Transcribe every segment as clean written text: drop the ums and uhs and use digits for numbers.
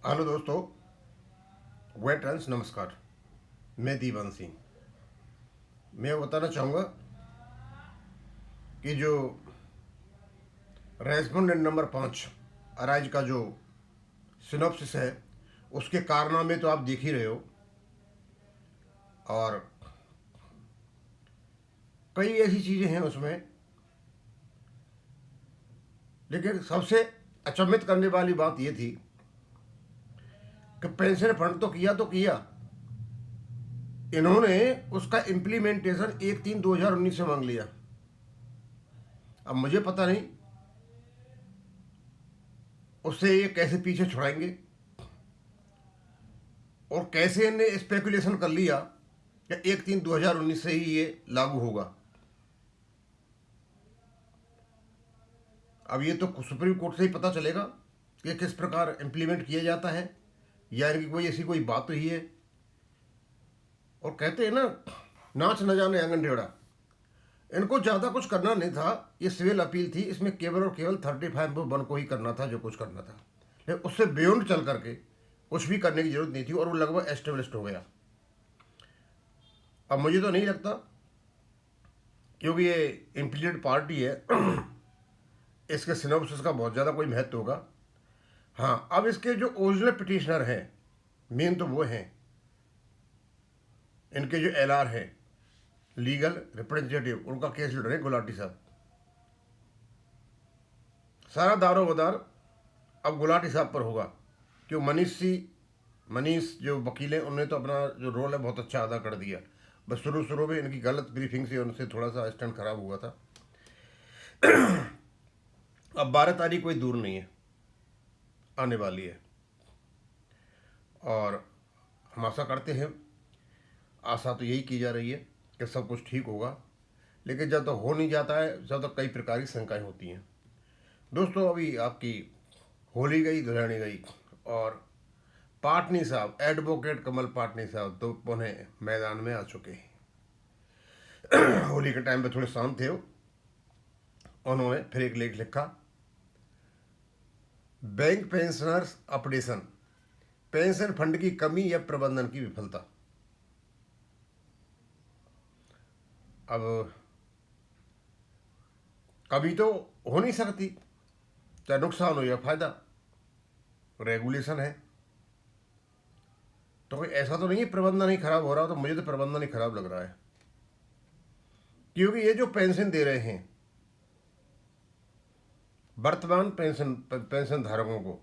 Hello दोस्तों, veterans नमस्कार। मैं दीवान सिंह। मैं बताना चाहूँगा कि जो रेस्पोंडेंट नंबर 5 अराइज का जो सिनॉप्सिस है, उसके कारनामे तो आप देख ही रहे हो। और कई ऐसी चीज़ें हैं उसमें, लेकिन सबसे अचंभित करने वाली बात यह थी कि पेंशन फंड तो किया, इन्होंने उसका इम्प्लीमेंटेशन 1/3/2019 से मांग लिया। अब मुझे पता नहीं उससे ये कैसे पीछे छुड़ाएंगे और कैसे इन्हें स्पेकुलेशन कर लिया कि 1/3/2019 से ही ये लागू होगा। अब ये तो सुप्रीम कोर्ट से ही पता चलेगा कि किस प्रकार इम्प्लीमेंट किया जाता है, या इनकी कोई ऐसी कोई बात तो ही है। और कहते हैं ना, नाच न जाने आंगन टेढ़ा। इनको ज़्यादा कुछ करना नहीं था। ये सिविल अपील थी, इसमें केवल और केवल 35(1) को ही करना था जो कुछ करना था, लेकिन उससे बियॉन्ड चल करके कुछ भी करने की जरूरत नहीं थी और वो लगभग एस्टेब्लिश्ड हो गया। अब मुझे तो नहीं लगता, क्योंकि ये इम्प्लीटेड पार्टी है, इसके सिनॉप्सिस का बहुत ज़्यादा कोई महत्व होगा। हाँ, अब इसके जो ओरिजिनल पिटिशनर हैं, मेन तो वो हैं, इनके जो एलआर है, लीगल रिप्रेजेंटेटिव, उनका केस लड़ रहे हैं गुलाटी साहब। सारा दारोमदार अब गुलाटी साहब पर होगा, क्यों मनीष जो वकील हैं, उन्होंने तो अपना जो रोल है बहुत अच्छा अदा कर दिया। बस शुरू में इनकी गलत ब्रीफिंग से उनसे थोड़ा सा स्टैंड खराब हुआ था। अब 12 तारीख कोई दूर नहीं है, आने वाली है, और हम आशा करते हैं, आशा तो यही की जा रही है कि सब कुछ ठीक होगा। लेकिन जब तक हो नहीं जाता है, जब तक कई प्रकार की शंकाएं होती हैं। दोस्तों, अभी आपकी होली गई, दुल्हनी गई, और पाटनी साहब, एडवोकेट कमल पाटनी साहब तो पुनः मैदान में आ चुके हैं। होली के टाइम पे थोड़े शांत थे वो। उन्होंने फिर एक लेख लिखा, bank pensioners updation, pension fund की कमी या प्रबंधन की विफलता। अब कमी तो हो नहीं सकती, चाहे नुकसान हो या फायदा, रेगुलेशन है। तो कोई ऐसा तो नहीं है प्रबंधन ही खराब हो रहा, तो मुझे तो प्रबंधन ही खराब लग रहा है। क्योंकि ये जो पेंशन दे रहे हैं वर्तमान पेंशन धारकों को,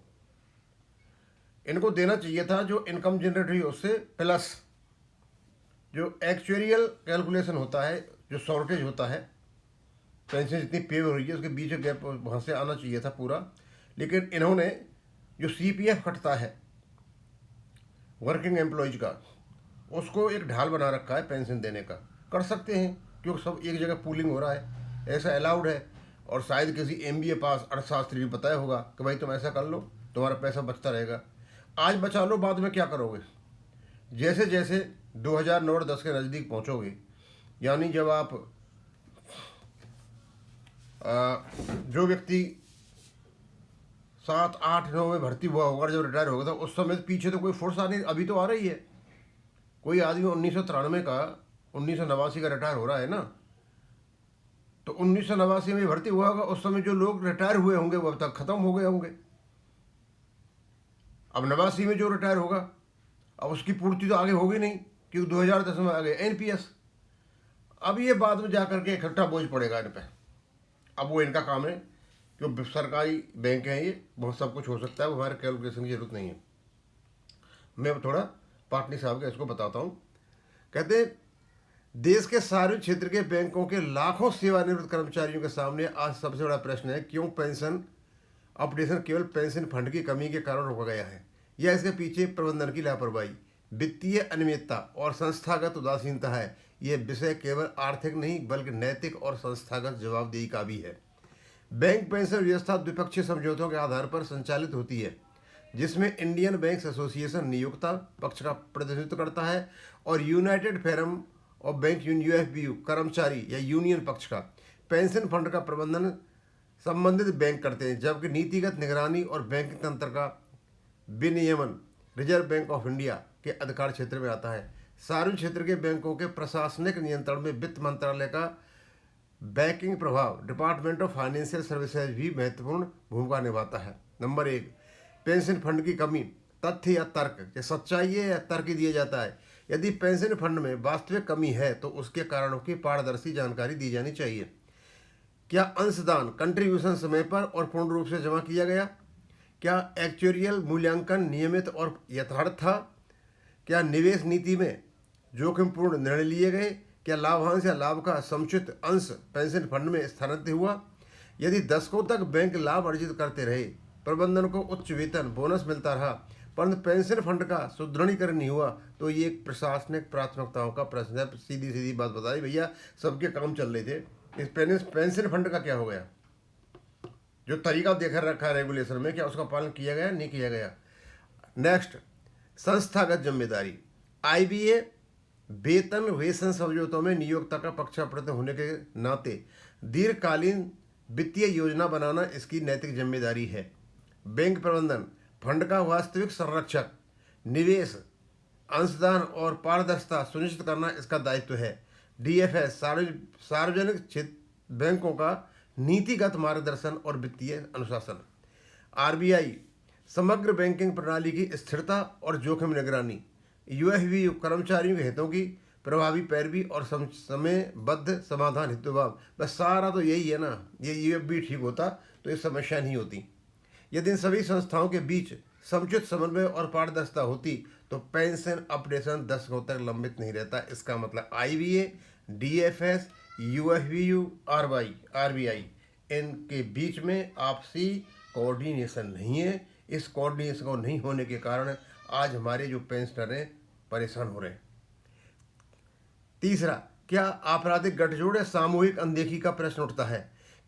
इनको देना चाहिए था जो इनकम जनरेट हुई उससे प्लस जो एक्चुअरियल कैलकुलेशन होता है, जो शॉर्टेज होता है, पेंशन जितनी पे हो रही है उसके बीच गैप वहाँ से आना चाहिए था पूरा। लेकिन इन्होंने जो सीपीएफ कटता है वर्किंग एम्प्लॉयज का, उसको एक ढाल बना रखा है पेंशन देने का। कर सकते हैं क्योंकि सब एक जगह पूलिंग हो रहा है, ऐसा अलाउड है। और शायद किसी एमबीए पास अर्थशास्त्री ने बताया होगा कि भाई तुम ऐसा कर लो, तुम्हारा पैसा बचता रहेगा। आज बचा लो, बाद में क्या करोगे। जैसे जैसे 2009-10 के नज़दीक पहुंचोगे, यानी जब आप जो व्यक्ति 7, 8, 9 में भर्ती हुआ होगा, जब रिटायर होगा, तो उस समय पीछे तो कोई फोर्स आने अभी तो आ रही है। कोई आदमी 1993 का 1989 का रिटायर हो रहा है ना, तो 1989 में भर्ती हुआ होगा, उस समय जो लोग रिटायर हुए होंगे वो अब तक खत्म हो गए होंगे। अब 89 में जो रिटायर होगा, अब उसकी पूर्ति तो आगे होगी नहीं, क्योंकि 2010 में आ गए एनपीएस। अब ये बाद में जाकर के इकट्ठा बोझ पड़ेगा इन पर। अब वो इनका काम है, क्योंकि सरकारी बैंक हैं ये, बहुत सब कुछ हो सकता है, वो हमारे कैलकुलेशन की जरूरत नहीं है। मैं थोड़ा पाटनी साहब का इसको बताता हूँ। कहते हैं, देश के सार्वजनिक क्षेत्र के बैंकों के लाखों सेवानिवृत्त कर्मचारियों के सामने आज सबसे बड़ा प्रश्न है, क्यों पेंशन अपडेशन केवल पेंशन फंड की कमी के कारण रोका गया है, या इसके पीछे प्रबंधन की लापरवाही, वित्तीय अनियमितता और संस्थागत उदासीनता है। यह विषय केवल आर्थिक नहीं बल्कि नैतिक और संस्थागत जवाबदेही का भी है। बैंक पेंशन व्यवस्था द्विपक्षीय समझौतों के आधार पर संचालित होती है, जिसमें इंडियन बैंक्स एसोसिएशन नियोक्ता पक्ष का प्रतिनिधित्व करता है और United forum of bank UFBU कर्मचारी या यूनियन पक्ष का। पेंशन फंड का प्रबंधन संबंधित बैंक करते हैं, जबकि नीतिगत निगरानी और बैंकिंग तंत्र का विनियमन रिजर्व बैंक ऑफ इंडिया के अधिकार क्षेत्र में आता है। सार्वजनिक क्षेत्र के बैंकों के प्रशासनिक नियंत्रण में वित्त मंत्रालय का बैंकिंग प्रभाव डिपार्टमेंट ऑफ फाइनेंशियल सर्विसेज भी महत्वपूर्ण भूमिका निभाता है। नंबर 1, पेंशन फंड की कमी, तथ्य या तर्क, कि सच्चाई है या तर्क दिया जाता है। यदि पेंशन फंड में वास्तविक कमी है तो उसके कारणों की पारदर्शी जानकारी दी जानी चाहिए। क्या अंशदान कंट्रीब्यूशन समय पर और पूर्ण रूप से जमा किया गया? क्या एक्चुअरियल मूल्यांकन नियमित और यथार्थ था? क्या निवेश नीति में जोखिमपूर्ण निर्णय लिए गए? क्या लाभांश या लाभ का समुचित अंश पेंशन फंड में स्थानांतरित हुआ? यदि दशकों तक बैंक लाभ अर्जित करते रहे, प्रबंधन को उच्च वेतन बोनस मिलता रहा, परंतु पेंशन फंड का सुदृढ़ीकरण नहीं हुआ, तो ये एक प्रशासनिक प्राथमिकताओं का प्रश्न है। सीधी सीधी बात बताई भैया, सबके काम चल रहे थे, इस पेंशन फंड का क्या हो गया? जो तरीका देखा रखा है रेगुलेशन में, क्या उसका पालन किया गया, नहीं किया गया? नेक्स्ट, संस्थागत जिम्मेदारी। आईबीए वेतन वेतन समझौतों में नियोक्ता का पक्षपाती होने के नाते दीर्घकालीन वित्तीय योजना बनाना इसकी नैतिक जिम्मेदारी है। बैंक प्रबंधन फंड का वास्तविक संरक्षक, निवेश, अंशदान और पारदर्शिता सुनिश्चित करना इसका दायित्व है। डीएफएस सार्वजनिक क्षेत्र बैंकों का नीतिगत मार्गदर्शन और वित्तीय अनुशासन। आरबीआई समग्र बैंकिंग प्रणाली की स्थिरता और जोखिम निगरानी। यूएफबीयू कर्मचारियों के हितों की प्रभावी पैरवी और समयबद्ध समाधान हेतु। बस सारा तो यही है ना। ये यूएफबी ठीक होता तो ये समस्या नहीं होती। यदि इन सभी संस्थाओं के बीच समुचित समन्वय और पारदर्शिता होती तो पेंशन अपडेशन दशकों तक लंबित नहीं रहता। इसका मतलब आईबीए, डीएफएस, यूएफबीयू, आरबीआई इनके बीच में आपसी कोऑर्डिनेशन नहीं है। इस कोऑर्डिनेशन को नहीं होने के कारण आज हमारे जो पेंशनर हैं परेशान हो रहे हैं। तीसरा, क्या आपराधिक गठजोड़ या सामूहिक अनदेखी का प्रश्न उठता है।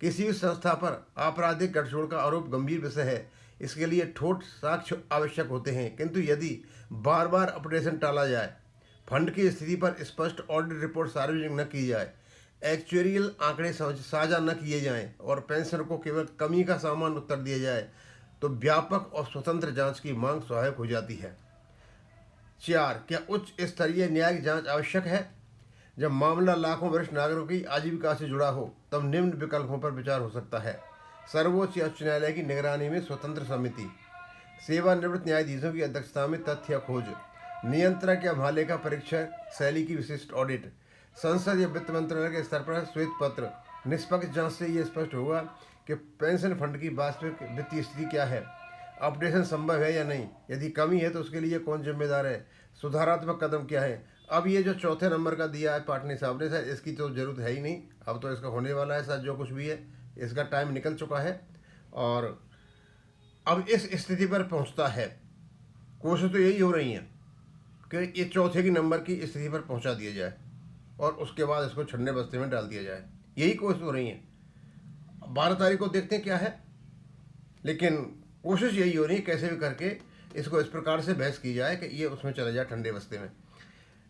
किसी भी संस्था पर आपराधिक गठजोड़ का आरोप गंभीर विषय है। इसके लिए ठोस साक्ष्य आवश्यक होते हैं, किंतु यदि बार बार अपडेशन टाला जाए, फंड की स्थिति पर स्पष्ट ऑडिट रिपोर्ट सार्वजनिक न की जाए, एक्चुअरियल आंकड़े साझा न किए जाएं और पेंशनर को केवल कमी का सामान उत्तर दिया जाए, तो व्यापक और स्वतंत्र जांच की मांग स्वाभाविक हो जाती है। 4, क्या उच्च स्तरीय न्यायिक जांच आवश्यक है। जब मामला लाखों वरिष्ठ नागरिकों की आजीविका से जुड़ा हो, तब निम्न विकल्पों पर विचार हो सकता है। सर्वोच्च उच्च न्यायालय की निगरानी में स्वतंत्र समिति, सेवानिवृत्त न्यायाधीशों की अध्यक्षता में तथ्य खोज, नियंत्रक या महालेखा परीक्षक शैली की विशिष्ट ऑडिट, संसद या वित्त मंत्रालय के स्तर पर श्वेत पत्र। निष्पक्ष जांच से ये स्पष्ट होगा कि पेंशन फंड की वास्तविक वित्तीय स्थिति क्या है, अपडेशन संभव है या नहीं, यदि कमी है तो उसके लिए कौन जिम्मेदार है, सुधारात्मक कदम क्या है। अब ये जो चौथे नंबर का दिया है पाटनी साहब ने, सर इसकी तो ज़रूरत है ही नहीं। अब तो इसका होने वाला है सर, जो कुछ भी है इसका टाइम निकल चुका है और अब इस स्थिति पर पहुंचता है। कोशिश तो यही हो रही है कि ये चौथे की नंबर की स्थिति पर पहुंचा दिया जाए और उसके बाद इसको छन्ने बस्ते में डाल दिया जाए। यही कोशिश हो रही है। 12 तारीख को देखते हैं क्या है, लेकिन कोशिश यही हो रही है कैसे भी करके इसको इस प्रकार से बहस की जाए कि ये उसमें चला जाए ठंडे बस्ते में।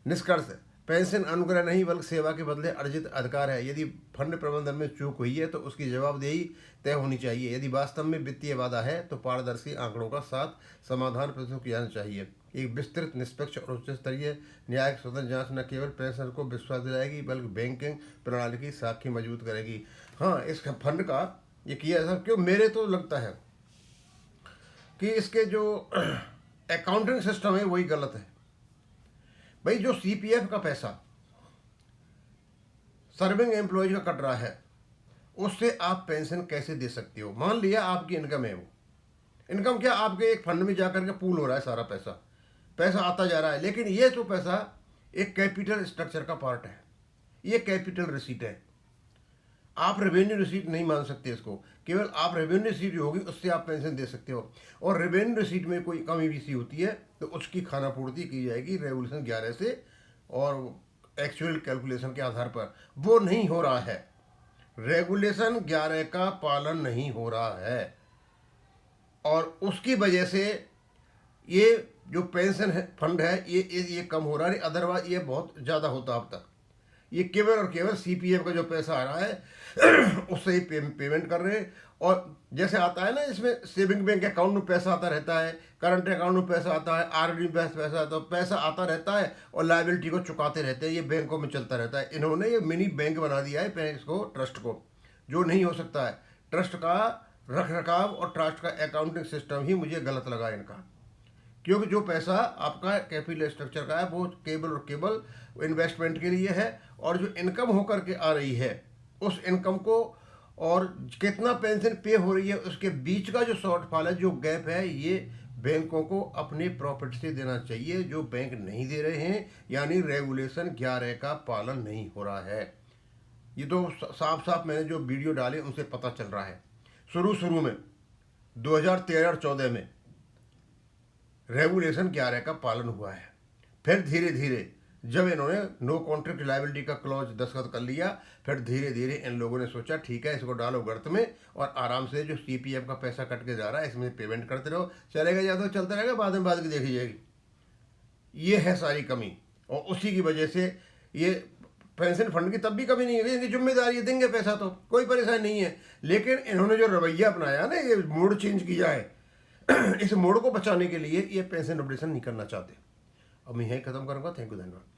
निष्कर्ष, पेंशन अनुग्रह नहीं बल्कि सेवा के बदले अर्जित अधिकार है। यदि फंड प्रबंधन में चूक हुई है तो उसकी जवाबदेही तय होनी चाहिए। यदि वास्तव में वित्तीय बाधा है तो पारदर्शी आंकड़ों का साथ समाधान प्रस्तुत किया जाना चाहिए। एक विस्तृत, निष्पक्ष और उच्च स्तरीय न्यायिक स्वतंत्र जांच न केवल पेंशन को विश्वास दिलाएगी बल्कि बैंकिंग प्रणाली की साखी मजबूत करेगी। हाँ, इस फंड का ये किया सर, क्यों मेरे तो लगता है कि इसके जो अकाउंटिंग सिस्टम है वही गलत है। भाई, जो सीपीएफ का पैसा सर्विंग एम्प्लॉयज का कट रहा है, उससे आप पेंशन कैसे दे सकते हो। मान लिया आपकी इनकम है, वो इनकम क्या आपके एक फंड में जाकर के पूल हो रहा है, सारा पैसा आता जा रहा है, लेकिन ये जो पैसा एक कैपिटल स्ट्रक्चर का पार्ट है, ये कैपिटल रिसीट है। आप रेवेन्यू रिसीट नहीं मान सकते इसको, केवल आप रेवेन्यू रिसीट जो होगी उससे आप पेंशन दे सकते हो। और रेवेन्यू रिसीट में कोई कमी भी होती है तो उसकी खानापूर्ति की जाएगी रेगुलेशन 11 से और एक्चुअल कैलकुलेशन के आधार पर। वो नहीं हो रहा है, रेगुलेशन 11 का पालन नहीं हो रहा है और उसकी वजह से ये जो पेंशन फंड है ये कम हो रहा है। अदरवाइज ये बहुत ज़्यादा होता अब तक। ये केवल और केवल सीपीएफ का जो पैसा आ रहा है उससे ही पेमेंट कर रहे हैं। और जैसे आता है ना, इसमें सेविंग बैंक अकाउंट में पैसा आता रहता है, करंट अकाउंट में पैसा आता है, आरडी में पैसा आता रहता है और लाइबिलिटी को चुकाते रहते हैं। ये बैंकों में चलता रहता है। इन्होंने ये मिनी बैंक बना दिया है इसको, ट्रस्ट को, जो नहीं हो सकता है। ट्रस्ट का रख रखाव और ट्रस्ट का अकाउंटिंग सिस्टम ही मुझे गलत लगा इनका, क्योंकि जो पैसा आपका कैपिटल स्ट्रक्चर का है वो केवल और केवल इन्वेस्टमेंट के लिए है, और जो इनकम होकर के आ रही है उस इनकम को और कितना पेंशन पे हो रही है उसके बीच का जो शॉर्टफॉल है, जो गैप है, ये बैंकों को अपने प्रॉफिट से देना चाहिए, जो बैंक नहीं दे रहे हैं। यानी रेगुलेशन 11 का पालन नहीं हो रहा है। ये तो साफ साफ मैंने जो वीडियो डाले उनसे पता चल रहा है। शुरू में 2013 और 14 में रेगुलेशन 11 का पालन हुआ है। फिर धीरे धीरे जब इन्होंने नो कॉन्ट्रैक्ट लायबिलिटी का क्लॉज दस्तखत कर लिया, फिर धीरे धीरे इन लोगों ने सोचा ठीक है, इसको डालो गर्त में और आराम से जो सीपीएफ का पैसा कट के जा रहा है इसमें पेमेंट करते रहो, चलेगा या तो चलता रहेगा, बाद में बाद की देखी जाएगी। ये है सारी कमी, और उसी की वजह से ये पेंशन फंड की तब भी कमी नहीं है, इनकी जिम्मेदारी है, देंगे पैसा तो कोई परेशानी नहीं है। लेकिन इन्होंने जो रवैया अपनाया ना, ये मोड चेंज किया है इस मोड को बचाने के लिए ये पेंशन अपडेशन नहीं करना चाहते। अब मैं यही खत्म करूँगा। थैंक यू, धन्यवाद।